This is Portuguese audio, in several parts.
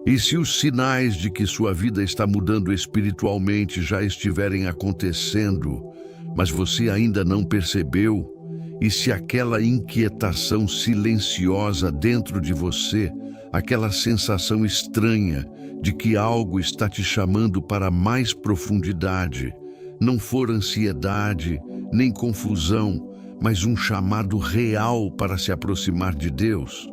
E se os sinais de que sua vida está mudando espiritualmente já estiverem acontecendo, mas você ainda não percebeu, e se aquela inquietação silenciosa dentro de você, aquela sensação estranha de que algo está te chamando para mais profundidade, não for ansiedade, nem confusão, mas um chamado real para se aproximar de Deus,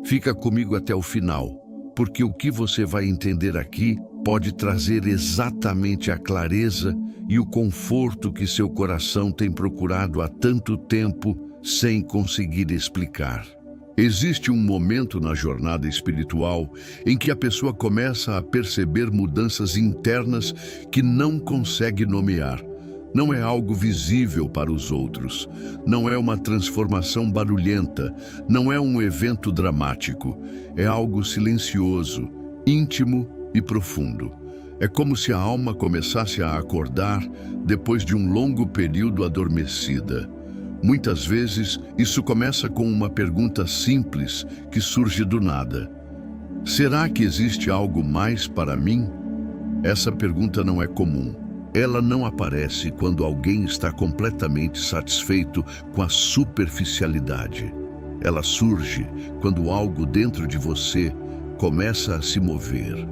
fica comigo até o final, porque o que você vai entender aqui pode trazer exatamente a clareza e o conforto que seu coração tem procurado há tanto tempo sem conseguir explicar. Existe um momento na jornada espiritual em que a pessoa começa a perceber mudanças internas que não consegue nomear. Não é algo visível para os outros, não é uma transformação barulhenta, não é um evento dramático, é algo silencioso, íntimo e profundo. É como se a alma começasse a acordar depois de um longo período adormecida. Muitas vezes, isso começa com uma pergunta simples que surge do nada. Será que existe algo mais para mim? Essa pergunta não é comum. Ela não aparece quando alguém está completamente satisfeito com a superficialidade. Ela surge quando algo dentro de você começa a se mover.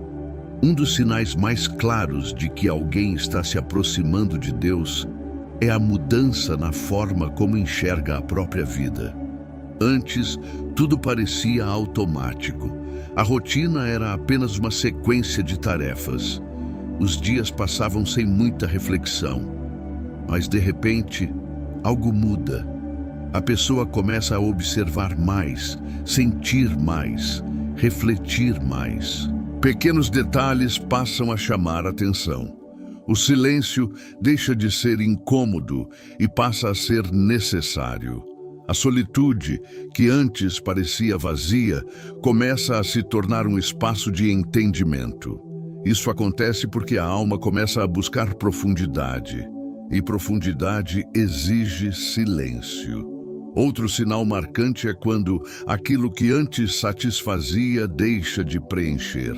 Um dos sinais mais claros de que alguém está se aproximando de Deus é a mudança na forma como enxerga a própria vida. Antes, tudo parecia automático. A rotina era apenas uma sequência de tarefas. Os dias passavam sem muita reflexão, mas de repente, algo muda. A pessoa começa a observar mais, sentir mais, refletir mais. Pequenos detalhes passam a chamar a atenção. O silêncio deixa de ser incômodo e passa a ser necessário. A solitude, que antes parecia vazia, começa a se tornar um espaço de entendimento. Isso acontece porque a alma começa a buscar profundidade, e profundidade exige silêncio. Outro sinal marcante é quando aquilo que antes satisfazia deixa de preencher.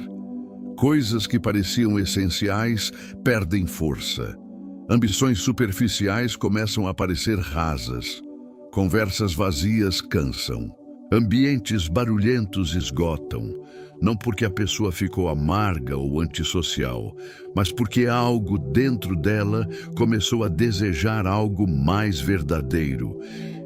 Coisas que pareciam essenciais perdem força. Ambições superficiais começam a parecer rasas. Conversas vazias cansam. Ambientes barulhentos esgotam. Não porque a pessoa ficou amarga ou antissocial, mas porque algo dentro dela começou a desejar algo mais verdadeiro.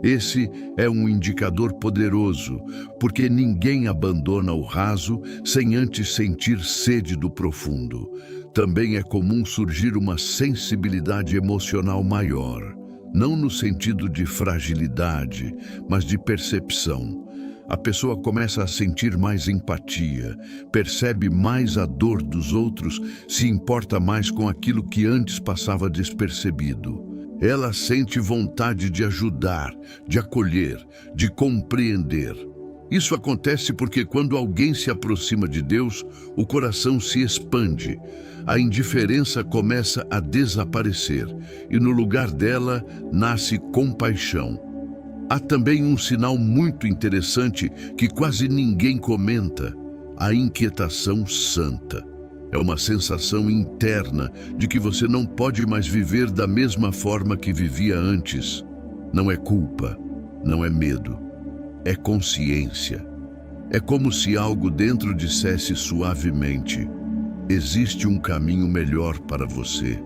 Esse é um indicador poderoso, porque ninguém abandona o raso sem antes sentir sede do profundo. Também é comum surgir uma sensibilidade emocional maior, não no sentido de fragilidade, mas de percepção. A pessoa começa a sentir mais empatia, percebe mais a dor dos outros, se importa mais com aquilo que antes passava despercebido. Ela sente vontade de ajudar, de acolher, de compreender. Isso acontece porque quando alguém se aproxima de Deus, o coração se expande. A indiferença começa a desaparecer e no lugar dela nasce compaixão. Há também um sinal muito interessante que quase ninguém comenta: a inquietação santa. É uma sensação interna de que você não pode mais viver da mesma forma que vivia antes. Não é culpa, não é medo, é consciência. É como se algo dentro dissesse suavemente: existe um caminho melhor para você.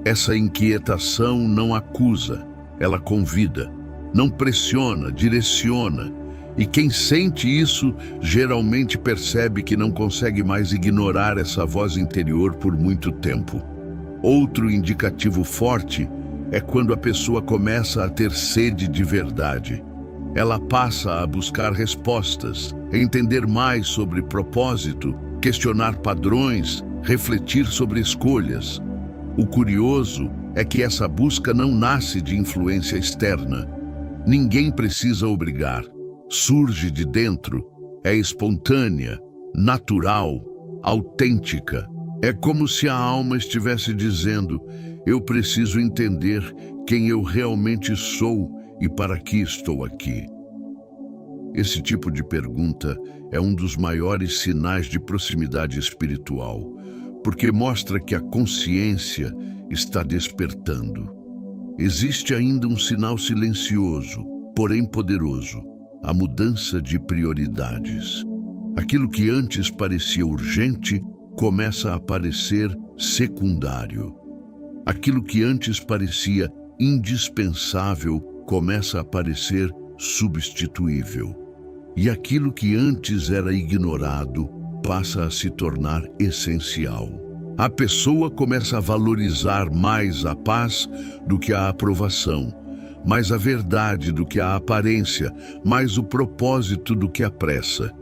Essa inquietação não acusa, ela convida. Não pressiona, direciona. E quem sente isso geralmente percebe que não consegue mais ignorar essa voz interior por muito tempo. Outro indicativo forte é quando a pessoa começa a ter sede de verdade. Ela passa a buscar respostas, entender mais sobre propósito, questionar padrões, refletir sobre escolhas. O curioso é que essa busca não nasce de influência externa. Ninguém precisa obrigar. Surge de dentro, é espontânea, natural, autêntica. É como se a alma estivesse dizendo: eu preciso entender quem eu realmente sou e para que estou aqui. Esse tipo de pergunta é um dos maiores sinais de proximidade espiritual, porque mostra que a consciência está despertando. Existe ainda um sinal silencioso, porém poderoso: a mudança de prioridades. Aquilo que antes parecia urgente começa a parecer secundário. Aquilo que antes parecia indispensável começa a parecer substituível. E aquilo que antes era ignorado passa a se tornar essencial. A pessoa começa a valorizar mais a paz do que a aprovação, mais a verdade do que a aparência, mais o propósito do que a pressa.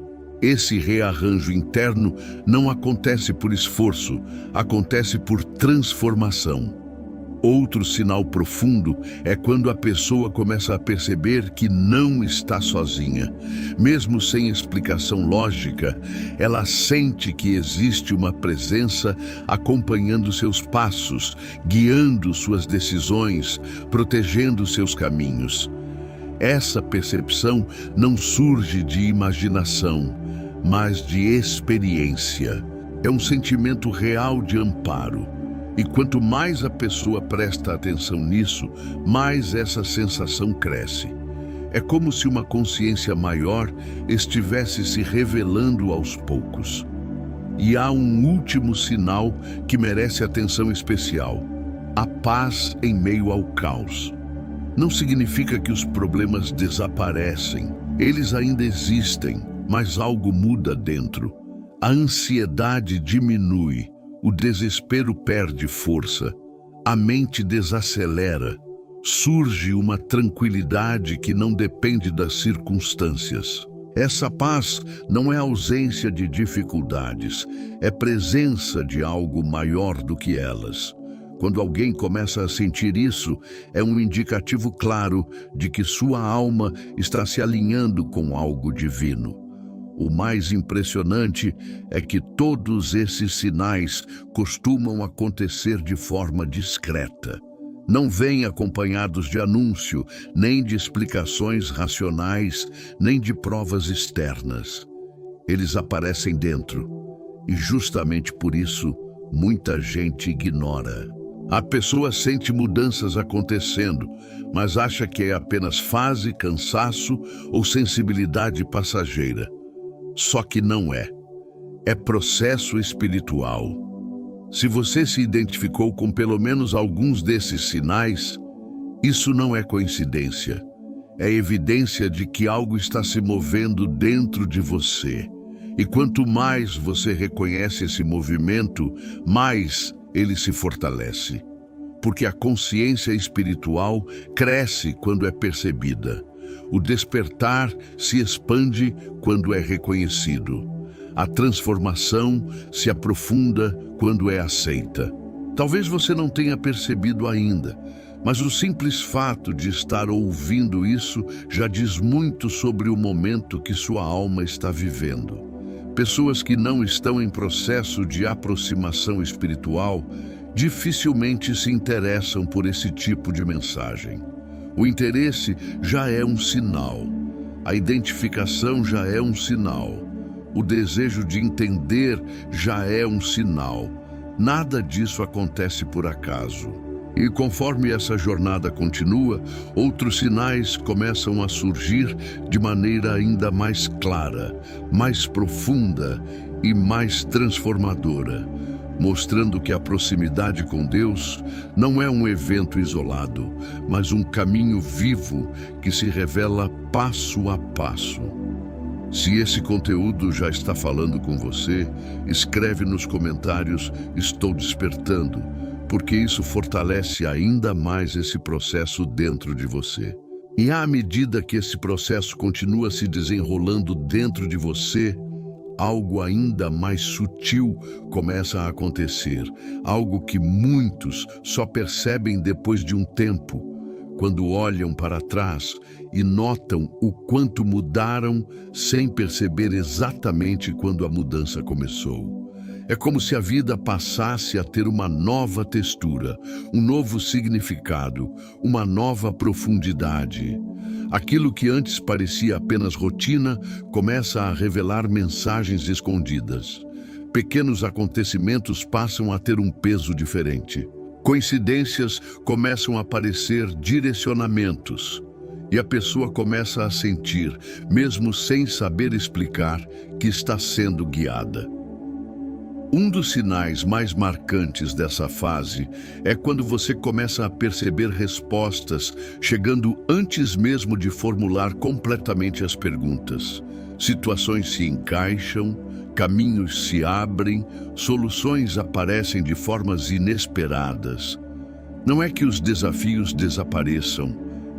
Esse rearranjo interno não acontece por esforço, acontece por transformação. Outro sinal profundo é quando a pessoa começa a perceber que não está sozinha. Mesmo sem explicação lógica, ela sente que existe uma presença acompanhando seus passos, guiando suas decisões, protegendo seus caminhos. Essa percepção não surge de imaginação, mas de experiência. É um sentimento real de amparo. E quanto mais a pessoa presta atenção nisso, mais essa sensação cresce. É como se uma consciência maior estivesse se revelando aos poucos. E há um último sinal que merece atenção especial: a paz em meio ao caos. Não significa que os problemas desaparecem. Eles ainda existem, mas algo muda dentro. A ansiedade diminui. O desespero perde força, a mente desacelera, surge uma tranquilidade que não depende das circunstâncias. Essa paz não é ausência de dificuldades, é presença de algo maior do que elas. Quando alguém começa a sentir isso, é um indicativo claro de que sua alma está se alinhando com algo divino. O mais impressionante é que todos esses sinais costumam acontecer de forma discreta. Não vêm acompanhados de anúncio, nem de explicações racionais, nem de provas externas. Eles aparecem dentro, e justamente por isso, muita gente ignora. A pessoa sente mudanças acontecendo, mas acha que é apenas fase, cansaço ou sensibilidade passageira. Só que não é. É processo espiritual. Se você se identificou com pelo menos alguns desses sinais, isso não é coincidência. É evidência de que algo está se movendo dentro de você. E quanto mais você reconhece esse movimento, mais ele se fortalece. Porque a consciência espiritual cresce quando é percebida. O despertar se expande quando é reconhecido. A transformação se aprofunda quando é aceita. Talvez você não tenha percebido ainda, mas o simples fato de estar ouvindo isso já diz muito sobre o momento que sua alma está vivendo. Pessoas que não estão em processo de aproximação espiritual dificilmente se interessam por esse tipo de mensagem. O interesse já é um sinal. A identificação já é um sinal. O desejo de entender já é um sinal. Nada disso acontece por acaso. E conforme essa jornada continua, outros sinais começam a surgir de maneira ainda mais clara, mais profunda e mais transformadora, mostrando que a proximidade com Deus não é um evento isolado, mas um caminho vivo que se revela passo a passo. Se esse conteúdo já está falando com você, escreve nos comentários "Estou despertando", porque isso fortalece ainda mais esse processo dentro de você. E à medida que esse processo continua se desenrolando dentro de você, algo ainda mais sutil começa a acontecer, algo que muitos só percebem depois de um tempo, quando olham para trás e notam o quanto mudaram sem perceber exatamente quando a mudança começou. É como se a vida passasse a ter uma nova textura, um novo significado, uma nova profundidade. Aquilo que antes parecia apenas rotina começa a revelar mensagens escondidas. Pequenos acontecimentos passam a ter um peso diferente. Coincidências começam a parecer direcionamentos. E a pessoa começa a sentir, mesmo sem saber explicar, que está sendo guiada. Um dos sinais mais marcantes dessa fase é quando você começa a perceber respostas chegando antes mesmo de formular completamente as perguntas. Situações se encaixam, caminhos se abrem, soluções aparecem de formas inesperadas. Não é que os desafios desapareçam,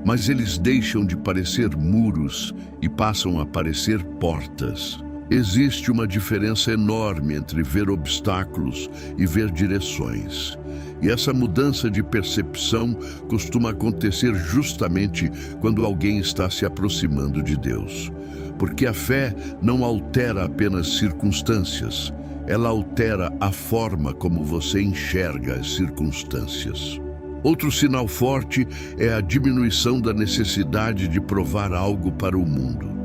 mas eles deixam de parecer muros e passam a parecer portas. Existe uma diferença enorme entre ver obstáculos e ver direções. E essa mudança de percepção costuma acontecer justamente quando alguém está se aproximando de Deus. Porque a fé não altera apenas circunstâncias, ela altera a forma como você enxerga as circunstâncias. Outro sinal forte é a diminuição da necessidade de provar algo para o mundo.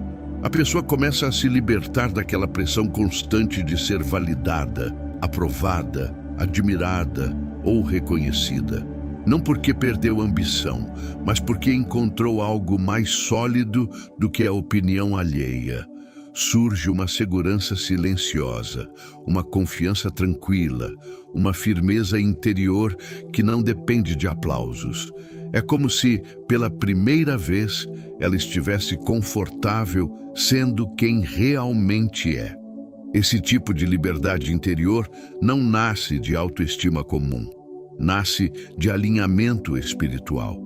A pessoa começa a se libertar daquela pressão constante de ser validada, aprovada, admirada ou reconhecida. Não porque perdeu ambição, mas porque encontrou algo mais sólido do que a opinião alheia. Surge uma segurança silenciosa, uma confiança tranquila, uma firmeza interior que não depende de aplausos. É como se, pela primeira vez, ela estivesse confortável sendo quem realmente é. Esse tipo de liberdade interior não nasce de autoestima comum, nasce de alinhamento espiritual.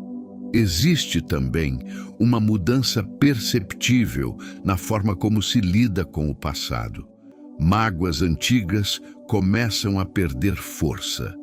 Existe também uma mudança perceptível na forma como se lida com o passado. Mágoas antigas começam a perder força.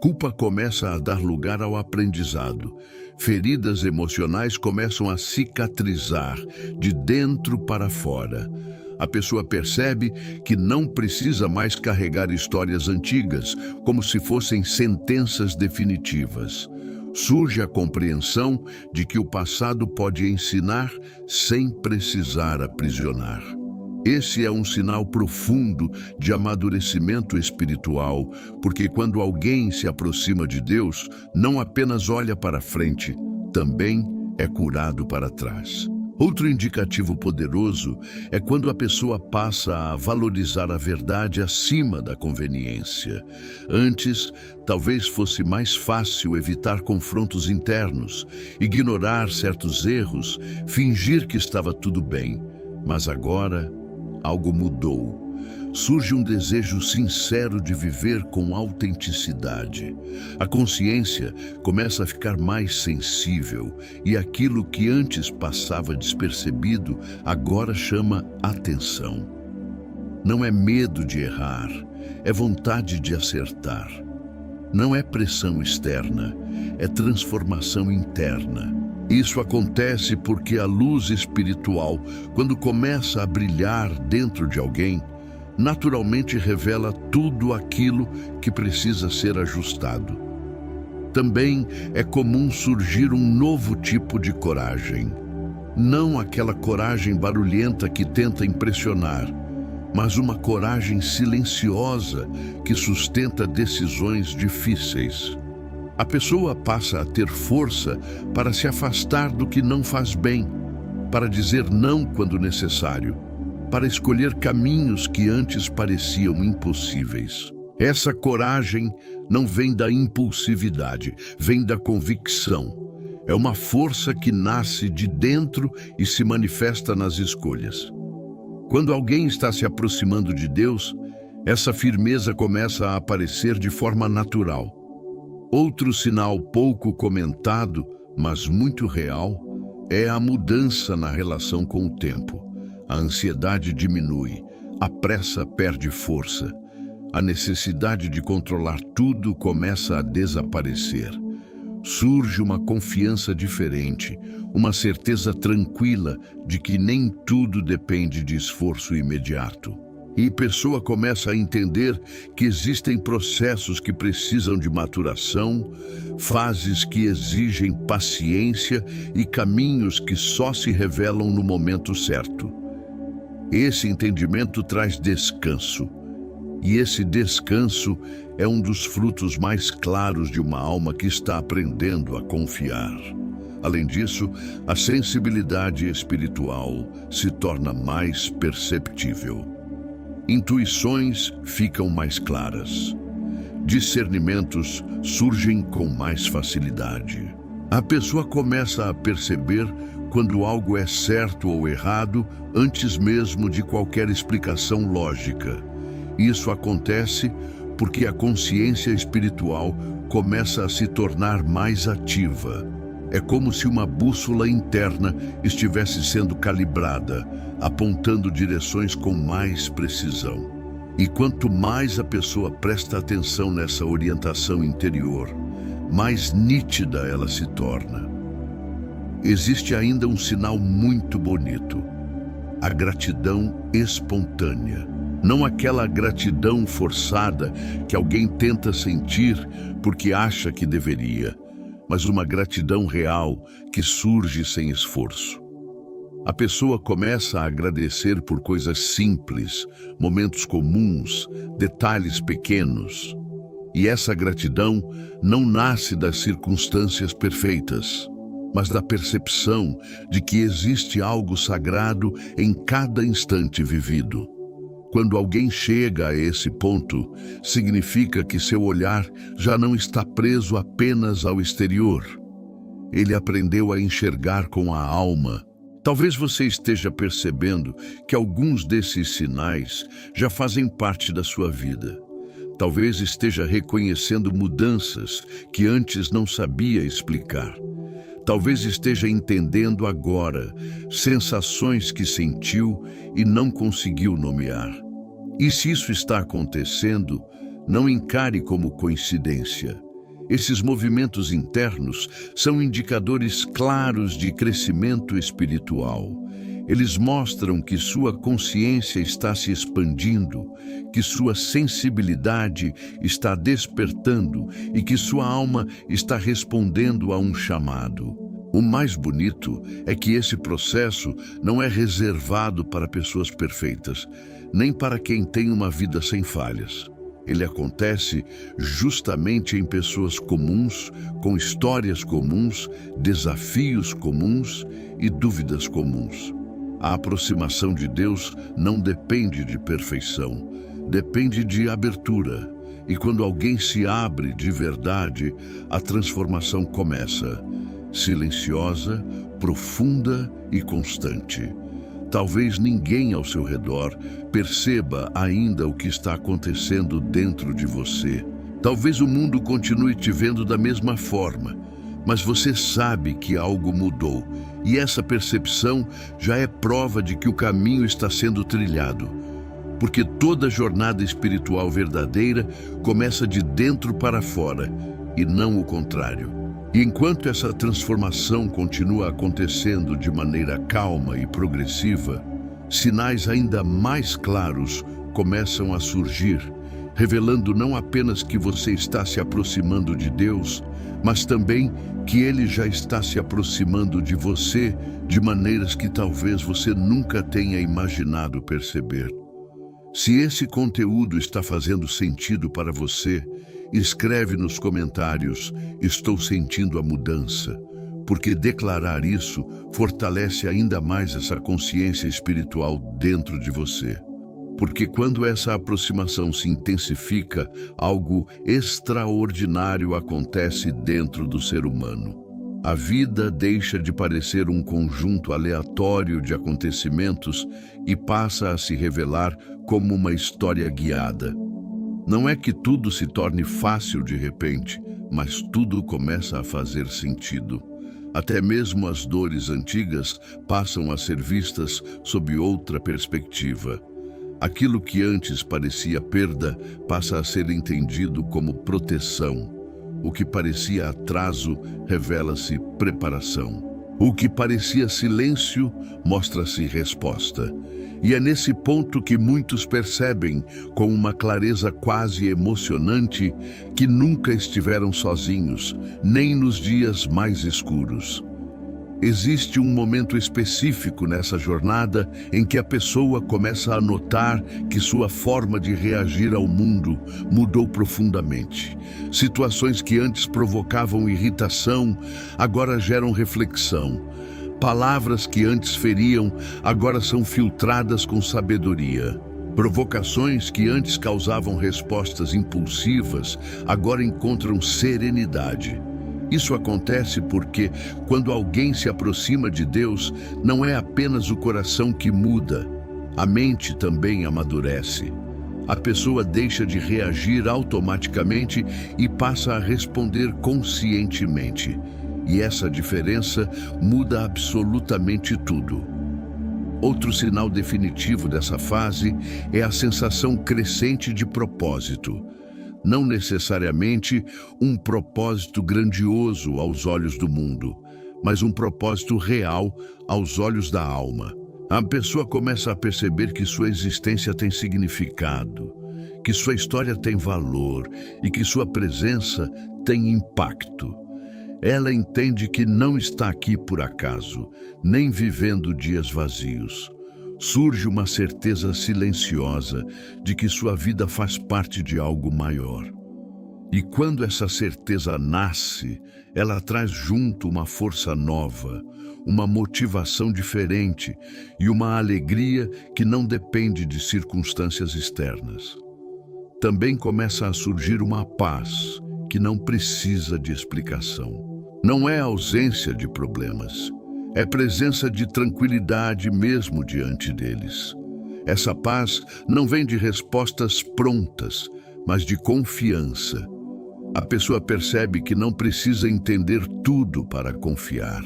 Culpa começa a dar lugar ao aprendizado. Feridas emocionais começam a cicatrizar de dentro para fora. A pessoa percebe que não precisa mais carregar histórias antigas como se fossem sentenças definitivas. Surge a compreensão de que o passado pode ensinar sem precisar aprisionar. Esse é um sinal profundo de amadurecimento espiritual, porque quando alguém se aproxima de Deus, não apenas olha para frente, também é curado para trás. Outro indicativo poderoso é quando a pessoa passa a valorizar a verdade acima da conveniência. Antes, talvez fosse mais fácil evitar confrontos internos, ignorar certos erros, fingir que estava tudo bem. Mas agora, algo mudou. Surge um desejo sincero de viver com autenticidade. A consciência começa a ficar mais sensível e aquilo que antes passava despercebido agora chama atenção. Não é medo de errar, é vontade de acertar. Não é pressão externa, é transformação interna. Isso acontece porque a luz espiritual, quando começa a brilhar dentro de alguém, naturalmente revela tudo aquilo que precisa ser ajustado. Também é comum surgir um novo tipo de coragem. Não aquela coragem barulhenta que tenta impressionar, mas uma coragem silenciosa que sustenta decisões difíceis. A pessoa passa a ter força para se afastar do que não faz bem, para dizer não quando necessário, para escolher caminhos que antes pareciam impossíveis. Essa coragem não vem da impulsividade, vem da convicção. É uma força que nasce de dentro e se manifesta nas escolhas. Quando alguém está se aproximando de Deus, essa firmeza começa a aparecer de forma natural. Outro sinal pouco comentado, mas muito real, é a mudança na relação com o tempo. A ansiedade diminui, a pressa perde força. A necessidade de controlar tudo começa a desaparecer. Surge uma confiança diferente, uma certeza tranquila de que nem tudo depende de esforço imediato. E a pessoa começa a entender que existem processos que precisam de maturação, fases que exigem paciência e caminhos que só se revelam no momento certo. Esse entendimento traz descanso. E esse descanso é um dos frutos mais claros de uma alma que está aprendendo a confiar. Além disso, a sensibilidade espiritual se torna mais perceptível. Intuições ficam mais claras. Discernimentos surgem com mais facilidade. A pessoa começa a perceber quando algo é certo ou errado antes mesmo de qualquer explicação lógica. Isso acontece porque a consciência espiritual começa a se tornar mais ativa. É como se uma bússola interna estivesse sendo calibrada, apontando direções com mais precisão. E quanto mais a pessoa presta atenção nessa orientação interior, mais nítida ela se torna. Existe ainda um sinal muito bonito: a gratidão espontânea. Não aquela gratidão forçada que alguém tenta sentir porque acha que deveria, mas uma gratidão real que surge sem esforço. A pessoa começa a agradecer por coisas simples, momentos comuns, detalhes pequenos. E essa gratidão não nasce das circunstâncias perfeitas, mas da percepção de que existe algo sagrado em cada instante vivido. Quando alguém chega a esse ponto, significa que seu olhar já não está preso apenas ao exterior. Ele aprendeu a enxergar com a alma. Talvez você esteja percebendo que alguns desses sinais já fazem parte da sua vida. Talvez esteja reconhecendo mudanças que antes não sabia explicar. Talvez esteja entendendo agora sensações que sentiu e não conseguiu nomear. E se isso está acontecendo, não encare como coincidência. Esses movimentos internos são indicadores claros de crescimento espiritual. Eles mostram que sua consciência está se expandindo, que sua sensibilidade está despertando e que sua alma está respondendo a um chamado. O mais bonito é que esse processo não é reservado para pessoas perfeitas, nem para quem tem uma vida sem falhas. Ele acontece justamente em pessoas comuns, com histórias comuns, desafios comuns e dúvidas comuns. A aproximação de Deus não depende de perfeição, depende de abertura. E quando alguém se abre de verdade, a transformação começa, silenciosa, profunda e constante. Talvez ninguém ao seu redor perceba ainda o que está acontecendo dentro de você. Talvez o mundo continue te vendo da mesma forma, mas você sabe que algo mudou, e essa percepção já é prova de que o caminho está sendo trilhado. Porque toda jornada espiritual verdadeira começa de dentro para fora, e não o contrário. E enquanto essa transformação continua acontecendo de maneira calma e progressiva, sinais ainda mais claros começam a surgir, revelando não apenas que você está se aproximando de Deus, mas também que Ele já está se aproximando de você de maneiras que talvez você nunca tenha imaginado perceber. Se esse conteúdo está fazendo sentido para você, escreve nos comentários: estou sentindo a mudança, porque declarar isso fortalece ainda mais essa consciência espiritual dentro de você. Porque quando essa aproximação se intensifica, algo extraordinário acontece dentro do ser humano. A vida deixa de parecer um conjunto aleatório de acontecimentos e passa a se revelar como uma história guiada. Não é que tudo se torne fácil de repente, mas tudo começa a fazer sentido. Até mesmo as dores antigas passam a ser vistas sob outra perspectiva. Aquilo que antes parecia perda passa a ser entendido como proteção. O que parecia atraso revela-se preparação. O que parecia silêncio mostra-se resposta. E é nesse ponto que muitos percebem, com uma clareza quase emocionante, que nunca estiveram sozinhos, nem nos dias mais escuros. Existe um momento específico nessa jornada em que a pessoa começa a notar que sua forma de reagir ao mundo mudou profundamente. Situações que antes provocavam irritação, agora geram reflexão. Palavras que antes feriam, agora são filtradas com sabedoria. Provocações que antes causavam respostas impulsivas, agora encontram serenidade. Isso acontece porque, quando alguém se aproxima de Deus, não é apenas o coração que muda, a mente também amadurece. A pessoa deixa de reagir automaticamente e passa a responder conscientemente. E essa diferença muda absolutamente tudo. Outro sinal definitivo dessa fase é a sensação crescente de propósito. Não necessariamente um propósito grandioso aos olhos do mundo, mas um propósito real aos olhos da alma. A pessoa começa a perceber que sua existência tem significado, que sua história tem valor e que sua presença tem impacto. Ela entende que não está aqui por acaso, nem vivendo dias vazios. Surge uma certeza silenciosa de que sua vida faz parte de algo maior. E quando essa certeza nasce, ela traz junto uma força nova, uma motivação diferente e uma alegria que não depende de circunstâncias externas. Também começa a surgir uma paz que não precisa de explicação. Não é ausência de problemas. É presença de tranquilidade mesmo diante deles. Essa paz não vem de respostas prontas, mas de confiança. A pessoa percebe que não precisa entender tudo para confiar.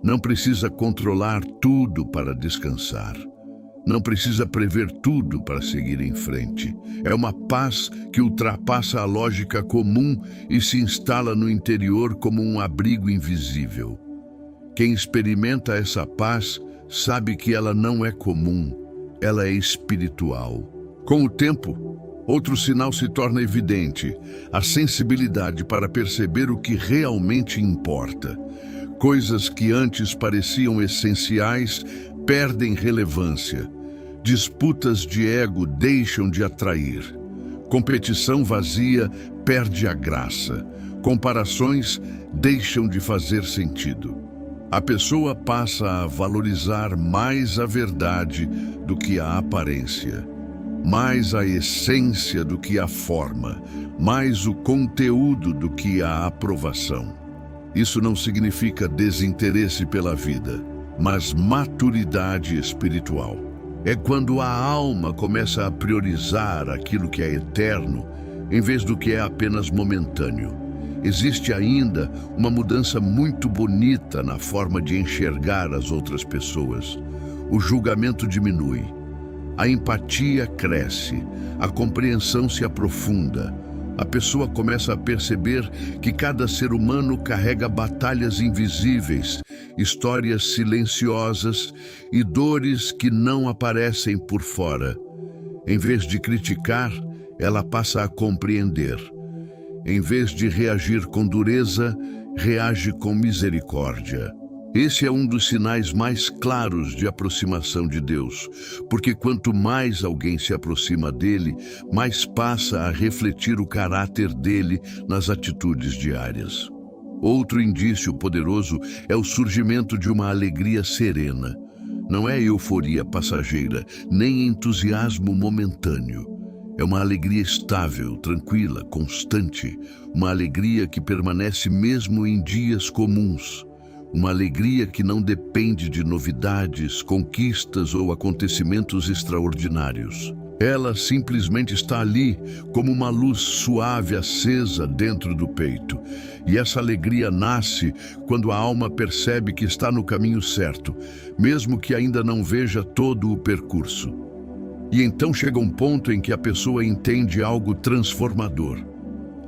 Não precisa controlar tudo para descansar. Não precisa prever tudo para seguir em frente. É uma paz que ultrapassa a lógica comum e se instala no interior como um abrigo invisível. Quem experimenta essa paz sabe que ela não é comum, ela é espiritual. Com o tempo, outro sinal se torna evidente: a sensibilidade para perceber o que realmente importa. Coisas que antes pareciam essenciais perdem relevância. Disputas de ego deixam de atrair. Competição vazia perde a graça. Comparações deixam de fazer sentido. A pessoa passa a valorizar mais a verdade do que a aparência, mais a essência do que a forma, mais o conteúdo do que a aprovação. Isso não significa desinteresse pela vida, mas maturidade espiritual. É quando a alma começa a priorizar aquilo que é eterno, em vez do que é apenas momentâneo. Existe ainda uma mudança muito bonita na forma de enxergar as outras pessoas. O julgamento diminui, a empatia cresce, a compreensão se aprofunda. A pessoa começa a perceber que cada ser humano carrega batalhas invisíveis, histórias silenciosas e dores que não aparecem por fora. Em vez de criticar, ela passa a compreender. Em vez de reagir com dureza, reage com misericórdia. Esse é um dos sinais mais claros de aproximação de Deus, porque quanto mais alguém se aproxima dele, mais passa a refletir o caráter dele nas atitudes diárias. Outro indício poderoso é o surgimento de uma alegria serena. Não é euforia passageira, nem entusiasmo momentâneo. É uma alegria estável, tranquila, constante, uma alegria que permanece mesmo em dias comuns. Uma alegria que não depende de novidades, conquistas ou acontecimentos extraordinários. Ela simplesmente está ali, como uma luz suave acesa dentro do peito. E essa alegria nasce quando a alma percebe que está no caminho certo, mesmo que ainda não veja todo o percurso. E então chega um ponto em que a pessoa entende algo transformador.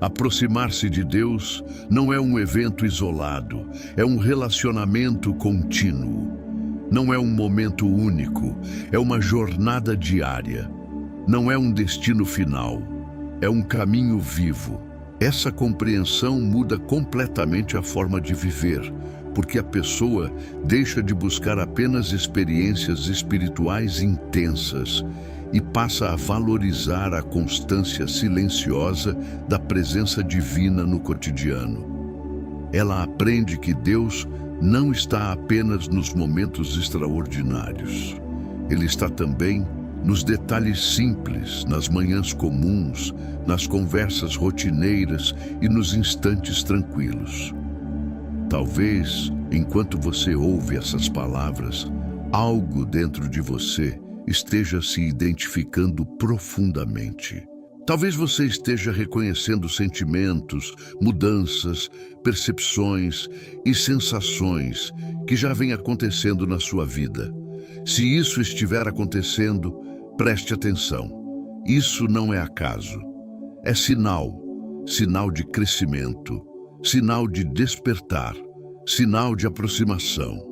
Aproximar-se de Deus não é um evento isolado, é um relacionamento contínuo. Não é um momento único, é uma jornada diária. Não é um destino final, é um caminho vivo. Essa compreensão muda completamente a forma de viver, porque a pessoa deixa de buscar apenas experiências espirituais intensas e passa a valorizar a constância silenciosa da presença divina no cotidiano. Ela aprende que Deus não está apenas nos momentos extraordinários. Ele está também nos detalhes simples, nas manhãs comuns, nas conversas rotineiras e nos instantes tranquilos. Talvez, enquanto você ouve essas palavras, algo dentro de você esteja se identificando profundamente. Talvez você esteja reconhecendo sentimentos, mudanças, percepções e sensações que já vêm acontecendo na sua vida. Se isso estiver acontecendo, preste atenção. Isso não é acaso. É sinal, sinal de crescimento, sinal de despertar, sinal de aproximação.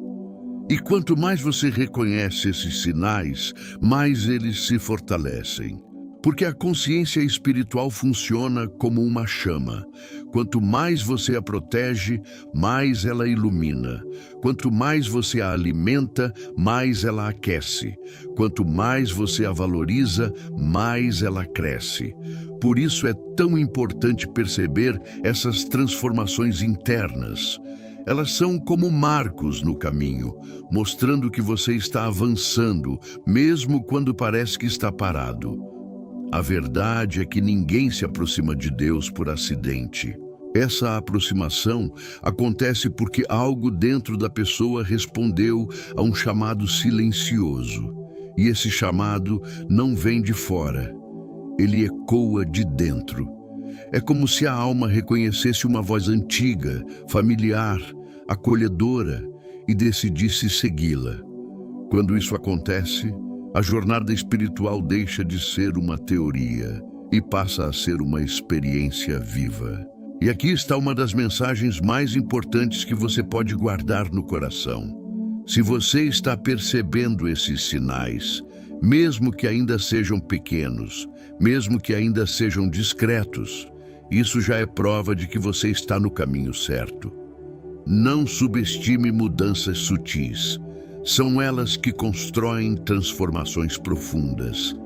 E quanto mais você reconhece esses sinais, mais eles se fortalecem. Porque a consciência espiritual funciona como uma chama. Quanto mais você a protege, mais ela ilumina. Quanto mais você a alimenta, mais ela aquece. Quanto mais você a valoriza, mais ela cresce. Por isso é tão importante perceber essas transformações internas. Elas são como marcos no caminho, mostrando que você está avançando, mesmo quando parece que está parado. A verdade é que ninguém se aproxima de Deus por acidente. Essa aproximação acontece porque algo dentro da pessoa respondeu a um chamado silencioso. E esse chamado não vem de fora, ele ecoa de dentro. É como se a alma reconhecesse uma voz antiga, familiar, acolhedora e decidisse segui-la. Quando isso acontece, a jornada espiritual deixa de ser uma teoria e passa a ser uma experiência viva. E aqui está uma das mensagens mais importantes que você pode guardar no coração. Se você está percebendo esses sinais, mesmo que ainda sejam pequenos, mesmo que ainda sejam discretos, isso já é prova de que você está no caminho certo. Não subestime mudanças sutis. São elas que constroem transformações profundas.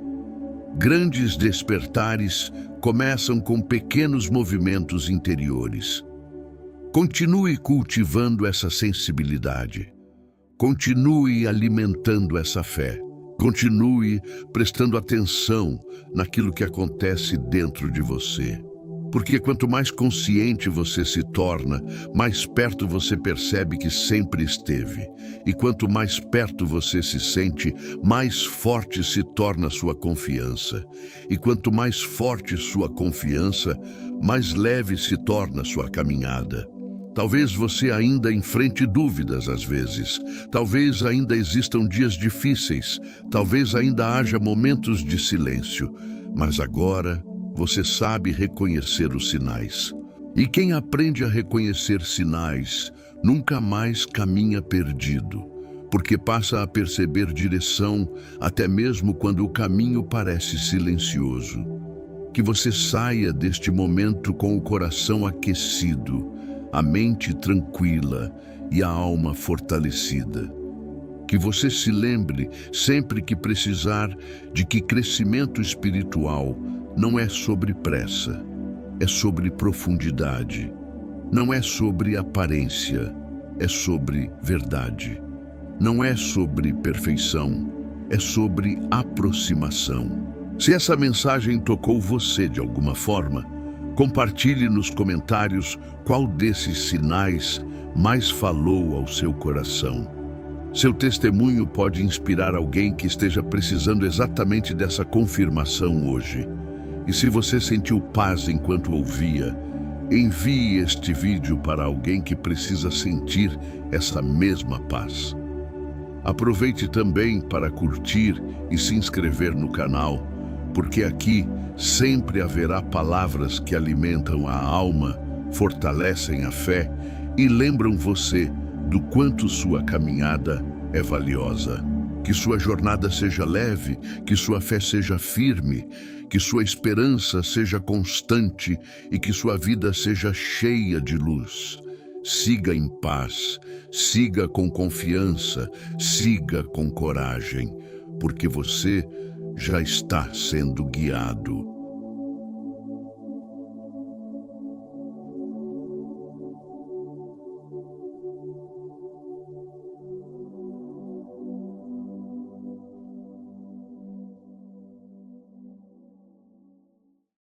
Grandes despertares começam com pequenos movimentos interiores. Continue cultivando essa sensibilidade. Continue alimentando essa fé. Continue prestando atenção naquilo que acontece dentro de você. Porque quanto mais consciente você se torna, mais perto você percebe que sempre esteve. E quanto mais perto você se sente, mais forte se torna sua confiança. E quanto mais forte sua confiança, mais leve se torna sua caminhada. Talvez você ainda enfrente dúvidas às vezes. Talvez ainda existam dias difíceis. Talvez ainda haja momentos de silêncio. Mas agora você sabe reconhecer os sinais. E quem aprende a reconhecer sinais nunca mais caminha perdido, porque passa a perceber direção até mesmo quando o caminho parece silencioso. Que você saia deste momento com o coração aquecido, a mente tranquila e a alma fortalecida. Que você se lembre, sempre que precisar, de que crescimento espiritual não é sobre pressa, é sobre profundidade. Não é sobre aparência, é sobre verdade. Não é sobre perfeição, é sobre aproximação. Se essa mensagem tocou você de alguma forma, compartilhe nos comentários qual desses sinais mais falou ao seu coração. Seu testemunho pode inspirar alguém que esteja precisando exatamente dessa confirmação hoje. E se você sentiu paz enquanto ouvia, envie este vídeo para alguém que precisa sentir essa mesma paz. Aproveite também para curtir e se inscrever no canal, porque aqui sempre haverá palavras que alimentam a alma, fortalecem a fé e lembram você do quanto sua caminhada é valiosa. Que sua jornada seja leve, que sua fé seja firme, que sua esperança seja constante e que sua vida seja cheia de luz. Siga em paz, siga com confiança, siga com coragem, porque você já está sendo guiado.